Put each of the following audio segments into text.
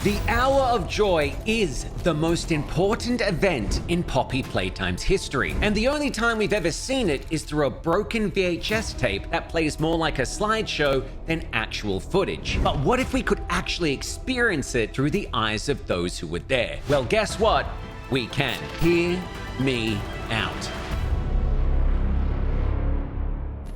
The Hour of Joy is the most important event in Poppy Playtime's history, and the only time we've ever seen it is through a broken VHS tape that plays more like a slideshow than actual footage. But what if we could actually experience it through the eyes of those who were there? Well, guess what? We can. Hear me out.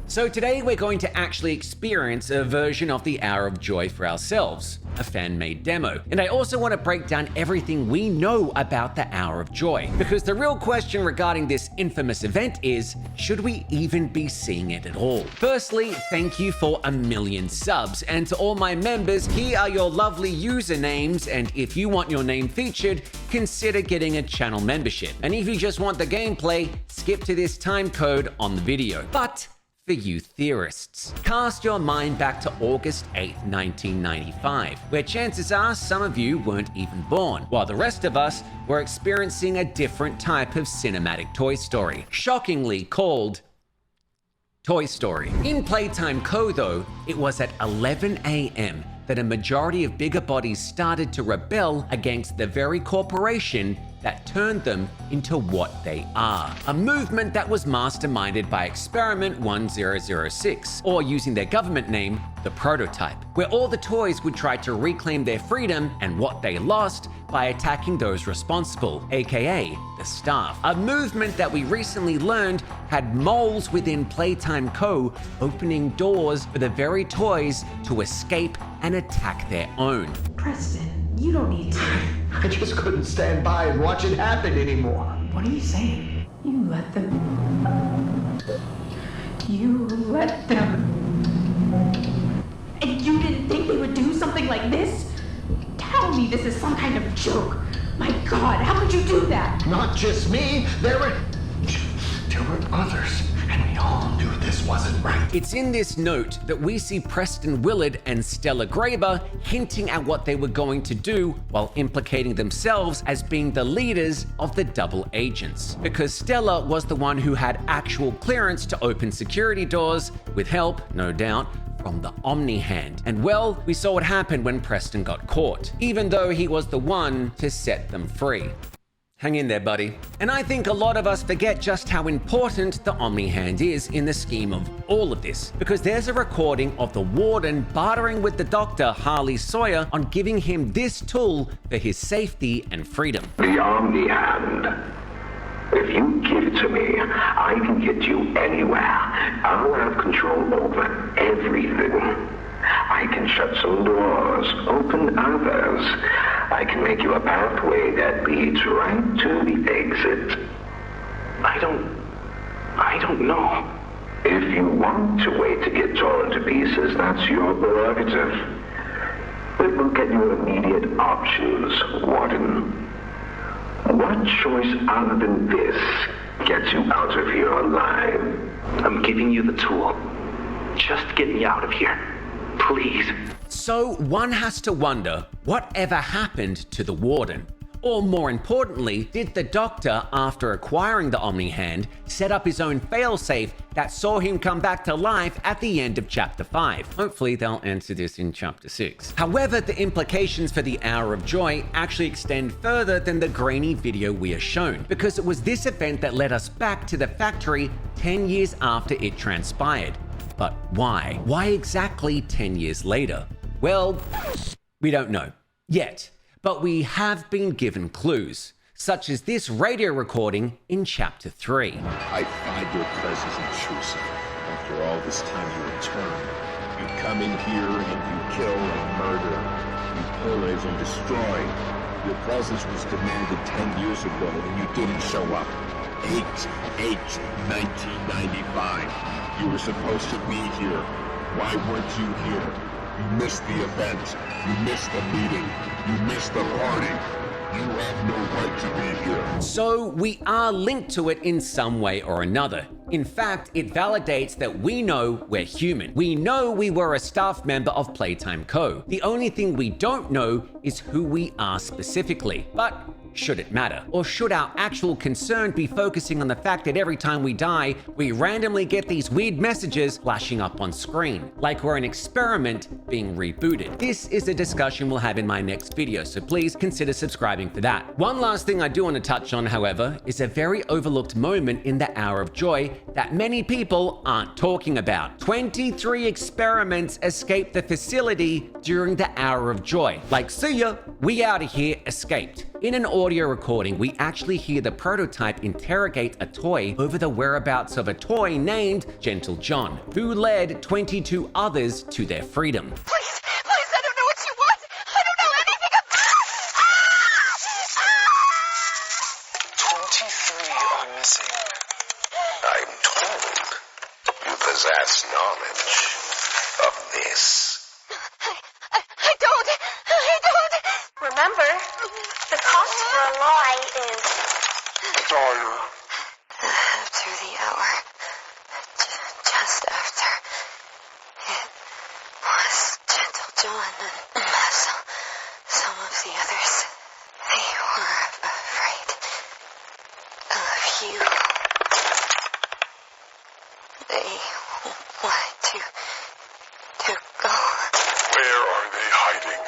So today we're going to actually experience a version of the Hour of Joy for ourselves, a fan-made demo. And I also want to break down everything we know about the Hour of Joy, because the real question regarding this infamous event is, should we even be seeing it at all? Firstly, thank you for 1 million subs, and to all my members, here are your lovely usernames, and if you want your name featured, consider getting a channel membership. And if you just want the gameplay, skip to this time code on the video. But for you theorists, cast your mind back to August 8th, 1995, where chances are some of you weren't even born, while the rest of us were experiencing a different type of cinematic Toy Story, shockingly called Toy Story. In Playtime Co, though, it was at 11 a.m. that a majority of bigger bodies started to rebel against the very corporation that turned them into what they are. A movement that was masterminded by Experiment 1006, or using their government name, the Prototype, where all the toys would try to reclaim their freedom and what they lost by attacking those responsible, aka the staff. A movement that we recently learned had moles within Playtime Co opening doors for the very toys to escape and attack their own. Preston, you don't need to. I just couldn't stand by and watch it happen anymore. What are you saying? You let them. And you didn't think they would do something like this? Tell me this is some kind of joke. My God, how could you do that? Not just me, there were others, and we all knew this wasn't right. It's in this note that we see Preston Willard and Stella Graber hinting at what they were going to do while implicating themselves as being the leaders of the double agents. Because Stella was the one who had actual clearance to open security doors, with help, no doubt, from the Omni Hand. And well, we saw what happened when Preston got caught, even though he was the one to set them free. Hang in there, buddy. And I think a lot of us forget just how important the Omni Hand is in the scheme of all of this, because there's a recording of the warden bartering with the doctor, Harley Sawyer, on giving him this tool for his safety and freedom. The Omni Hand. If you give it to me, I can get you anywhere. I'll have control over everything. I can shut some doors, open others. I can make you a pathway that leads right to the exit. I don't know. If you want to wait to get torn to pieces, that's your prerogative. But look at your immediate options, Warden. What choice other than this gets you out of here alive? I'm giving you the tool. Just get me out of here. Please. So one has to wonder, whatever happened to the warden? Or more importantly, did the doctor, after acquiring the Omni Hand, set up his own failsafe that saw him come back to life at the end of Chapter 5? Hopefully they'll answer this in Chapter 6. However, the implications for the Hour of Joy actually extend further than the grainy video we are shown, because it was this event that led us back to the factory 10 years after it transpired. But why? Why exactly 10 years later? Well, we don't know yet. But we have been given clues, such as this radio recording in Chapter 3. I find your presence intrusive. After all this time you return. You come in here and you kill and murder. You pillage and destroy. Your presence was demanded 10 years ago and you didn't show up. 8/8/1995. You were supposed to be here. Why weren't you here? You missed the event. You missed the meeting. You missed the party. You have no right to be here. So we are linked to it in some way or another. In fact, it validates that we know we're human. We know we were a staff member of Playtime Co. The only thing we don't know is who we are specifically. But Should it matter? Or should our actual concern be focusing on the fact that every time we die, we randomly get these weird messages flashing up on screen, like we're an experiment being rebooted? This is a discussion we'll have in my next video, so please consider subscribing for that. One last thing I do want to touch on, however, is a very overlooked moment in the Hour of Joy that many people aren't talking about. 23 experiments escaped the facility during the Hour of Joy. Like, see ya, we out of here, escaped. In an audio recording, we actually hear the prototype interrogate a toy over the whereabouts of a toy named Gentle John, who led 22 others to their freedom. Please, I don't know what you want. I don't know anything about 23 are missing. I'm told you possess knowledge of this. I don't. Remember, the cost for a lie is... After the hour, just after, it was Gentle John and some of the others. They were afraid of you. They wanted to go. Where are they hiding?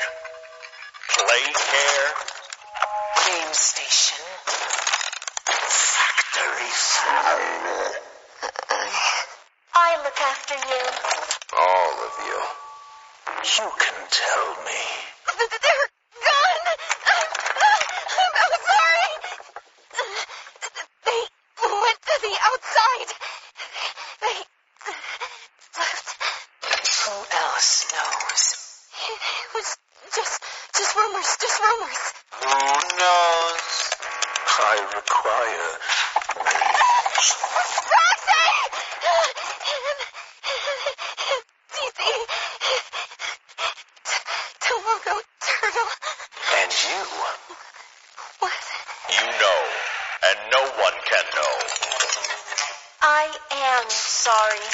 Playcare? Game station. Factory farm. I look after you. All of you. You can tell me. They're gone! I'm sorry! They went to the outside. They left. Who else knows? It was just rumors. Who knows? I require names. Roxy! Dee Tomogo Turtle. And you? What? You know, and no one can know. I am sorry.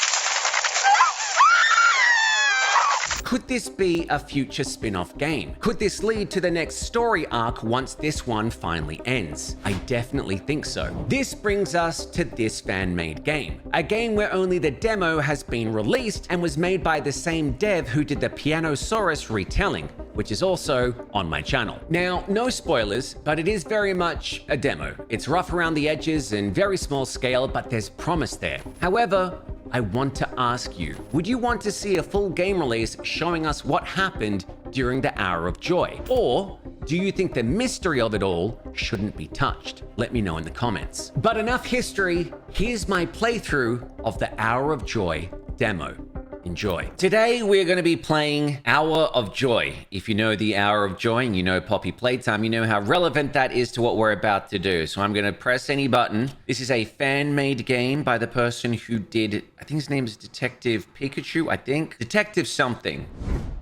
Could this be a future spin-off game? Could this lead to the next story arc once this one finally ends? I definitely think so. This brings us to this fan-made game. A game where only the demo has been released and was made by the same dev who did the Pianosaurus retelling, which is also on my channel. Now, no spoilers, but it is very much a demo. It's rough around the edges and very small scale, but there's promise there. However, I want to ask you, would you want to see a full game release showing us what happened during the Hour of Joy? Or do you think the mystery of it all shouldn't be touched? Let me know in the comments. But enough history, here's my playthrough of the Hour of Joy demo. Enjoy. Today we're going to be playing Hour of Joy. If you know the Hour of Joy and you know Poppy Playtime, you know how relevant that is to what we're about to do. So I'm going to press any button. This is a fan-made game by the person who did, I think his name is Detective Pikachu, I think. Detective something.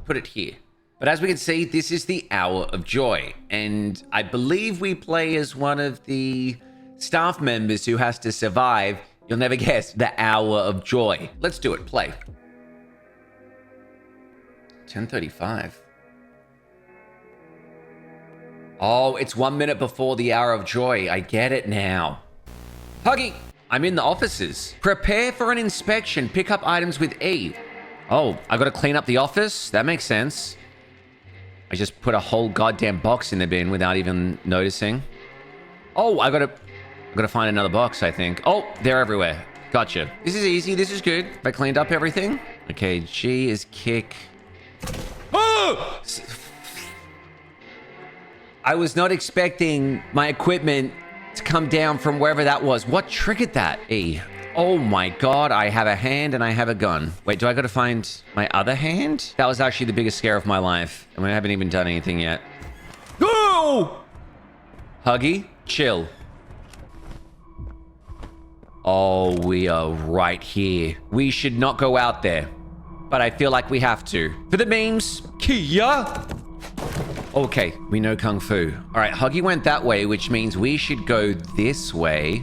Put it here. But as we can see, this is the Hour of Joy. And I believe we play as one of the staff members who has to survive, you'll never guess, the Hour of Joy. Let's do it. Play. 10:35. Oh, it's 1 minute before the Hour of Joy. I get it now. Huggy, I'm in the offices. Prepare for an inspection. Pick up items with E. Oh, I gotta clean up the office? That makes sense. I just put a whole goddamn box in the bin without even noticing. Oh, I gotta find another box, I think. Oh, they're everywhere. Gotcha. This is easy. This is good. I cleaned up everything. Okay, G is kick. Oh! I was not expecting my equipment to come down from wherever that was. What triggered that? E. Oh my god, I have a hand and I have a gun. Wait, do I gotta find my other hand? That was actually the biggest scare of my life. And we haven't even done anything yet. Go! Huggy, chill. Oh, we are right here. We should not go out there. But I feel like we have to. For the memes, Kia! Okay, we know Kung Fu. All right, Huggy went that way, which means we should go this way.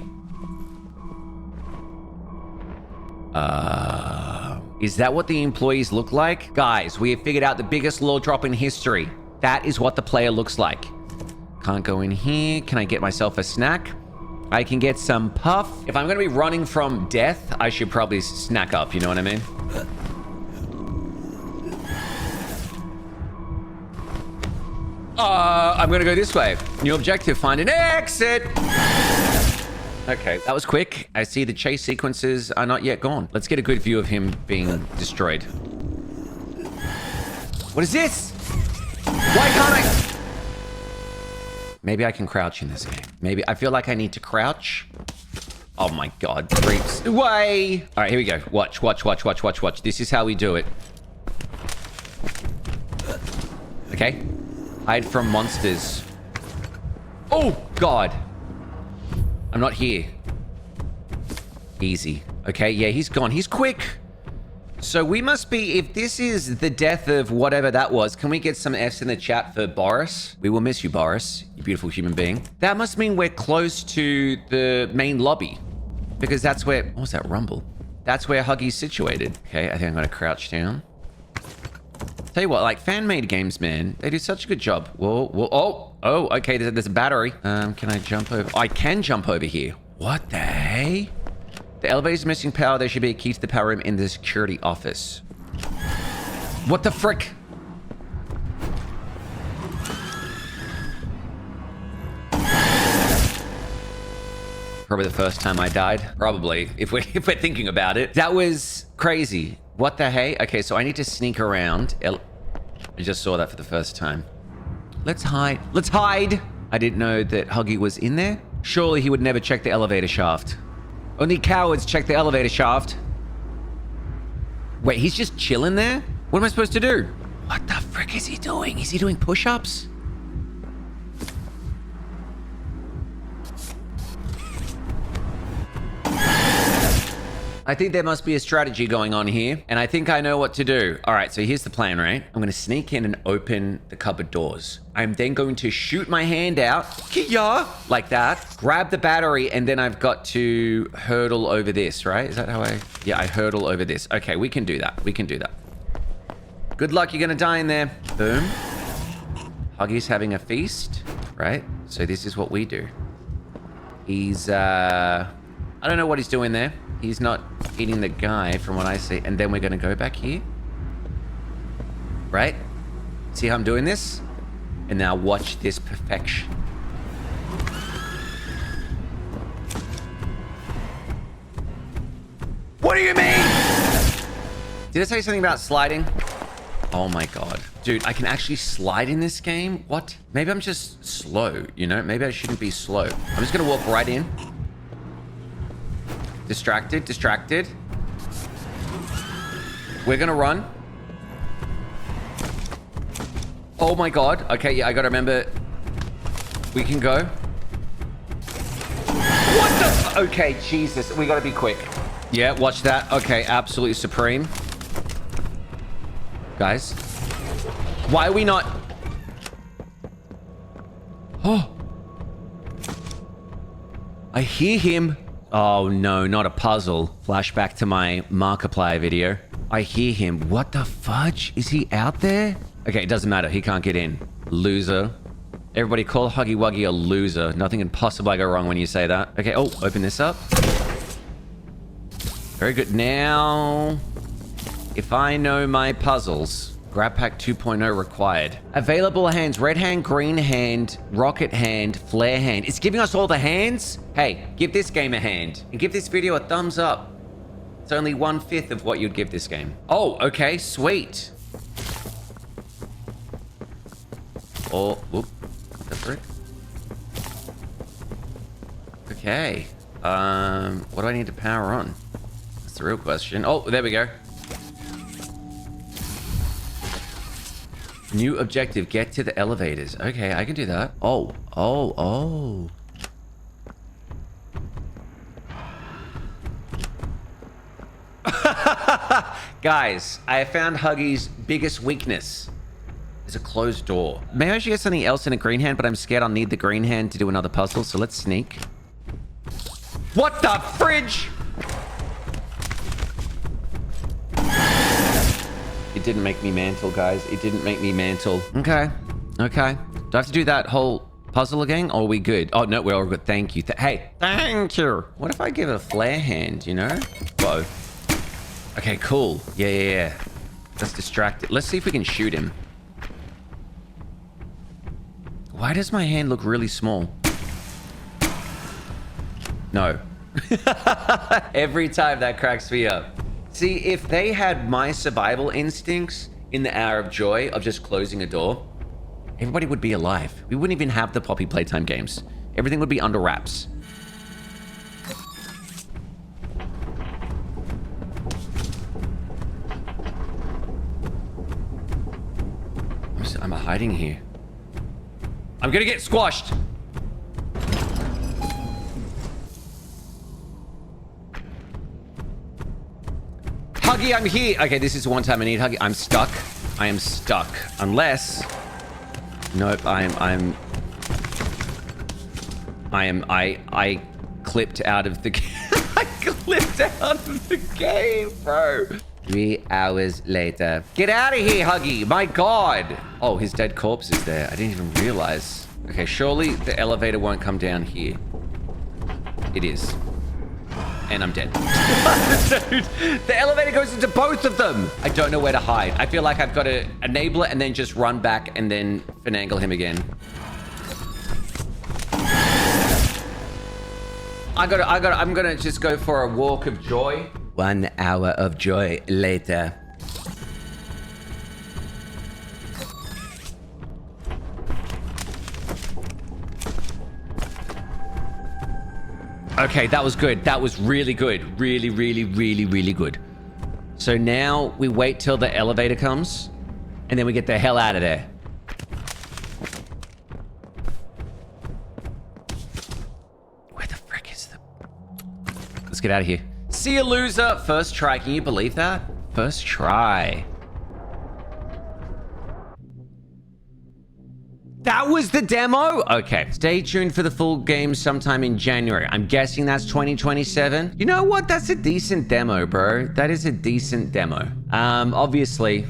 Is that what the employees look like? Guys, we have figured out the biggest law drop in history. That is what the player looks like. Can't go in here. Can I get myself a snack? I can get some puff. If I'm going to be running from death, I should probably snack up. You know what I mean? I'm going to go this way. New objective, find an exit. Okay, that was quick. I see the chase sequences are not yet gone. Let's get a good view of him being destroyed. What is this? Why can't I? Maybe I can crouch in this game. Maybe I feel like I need to crouch. Oh my God, Reapz. Way. All right, here we go. Watch, watch, watch, watch, watch, watch. This is how we do it. Okay. Hide from monsters. Oh, God. I'm not here. Easy. Okay, yeah, he's gone. He's quick. So we must be, if this is the death of whatever that was, can we get some Fs in the chat for Boris? We will miss you, Boris, you beautiful human being. That must mean we're close to the main lobby. Because that's where, what was that rumble? That's where Huggy's situated. Okay, I think I'm gonna crouch down. Tell you what, like fan-made games, man, they do such a good job. Whoa, whoa, oh, okay, there's a battery. Can I jump over? I can jump over here. What the hey? The elevator's missing power. There should be a key to the power room in the security office. What the frick? Probably the first time I died. Probably, if we're thinking about it. That was crazy. What the hey? Okay, so I need to sneak around. I just saw that for the first time. Let's hide. Let's hide! I didn't know that Huggy was in there. Surely he would never check the elevator shaft. Only cowards check the elevator shaft. Wait, he's just chilling there? What am I supposed to do? What the frick is he doing? Is he doing push-ups? I think there must be a strategy going on here, and I think I know what to do. All right, so here's the plan, right? I'm gonna sneak in and open the cupboard doors. I'm then going to shoot my hand out, Kia, like that, grab the battery, and then I've got to hurdle over this, right? Is that how yeah, I hurdle over this. Okay, we can do that. We can do that. Good luck, you're gonna die in there. Boom. Huggy's having a feast, right? So this is what we do. He's, I don't know what he's doing there. He's not eating the guy from what I see. And then we're going to go back here. Right? See how I'm doing this? And now watch this perfection. What do you mean? Did I say something about sliding? Oh my God. Dude, I can actually slide in this game? What? Maybe I'm just slow, you know? Maybe I shouldn't be slow. I'm just going to walk right in. Distracted, distracted. We're gonna run. Oh my God. Okay, yeah, I gotta remember. We can go. What the? Okay, Jesus. We gotta be quick. Yeah, watch that. Okay, absolutely supreme. Guys. Why are we not? Oh. I hear him. Oh no, not a puzzle. Flashback to my Markiplier video. I hear him. What the fudge? Is he out there? Okay, it doesn't matter. He can't get in. Loser. Everybody call Huggy Wuggy a loser. Nothing can possibly go wrong when you say that. Okay, oh, open this up. Very good. Now, if I know my puzzles, Grab Pack 2.0 required. Available hands, red hand, green hand, rocket hand, flare hand. It's giving us all the hands? Hey, give this game a hand. And give this video a thumbs up. It's only 1/5 of what you'd give this game. Oh, okay, sweet. Oh, whoop, the frick. Okay. What do I need to power on? That's the real question. Oh, there we go. New objective, get to the elevators. Okay, I can do that. Oh. Guys, I found Huggy's biggest weakness. Is a closed door. Maybe I should get something else in a green hand, but I'm scared I'll need the green hand to do another puzzle, so let's sneak. What the fridge? It didn't make me mantle, guys. It didn't make me mantle. Okay. Okay. Do I have to do that whole puzzle again? Or are we good? Oh, no, we're all good. Thank you. Hey, thank you. What if I give a flare hand, you know? Whoa. Okay, cool. Yeah. Let's distract it. Let's see if we can shoot him. Why does my hand look really small? No. Every time that cracks me up. See, if they had my survival instincts in the hour of joy of just closing a door, everybody would be alive. We wouldn't even have the Poppy Playtime games. Everything would be under wraps. I'm hiding here. I'm gonna get squashed. Huggy, I'm here. Okay, this is one time I need Huggy. I'm stuck. I am stuck. Unless... Nope, I clipped out of the game. I clipped out of the game, bro. 3 hours later. Get out of here, Huggy. My God. Oh, his dead corpse is there. I didn't even realize. Okay, surely the elevator won't come down here. It is. And I'm dead. Dude, the elevator goes into both of them. I don't know where to hide. I feel like I've got to enable it and then just run back and then finagle him again. I'm gonna just go for a walk of joy. 1 hour of joy later. Okay, that was good. That was really good. Really good. So now we wait till the elevator comes, and then we get the hell out of there. Where the frick is the... Let's get out of here. See you, loser. First try. Can you believe that? First try. That was the demo? Okay. Stay tuned for the full game sometime in January. I'm guessing that's 2027. You know what? That's a decent demo, bro. That is a decent demo. Obviously,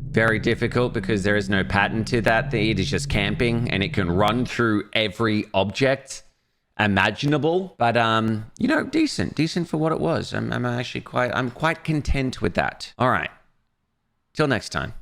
very difficult because there is no pattern to that. It is just camping and it can run through every object imaginable. But, you know, decent for what it was. I'm quite content with that. All right. Till next time.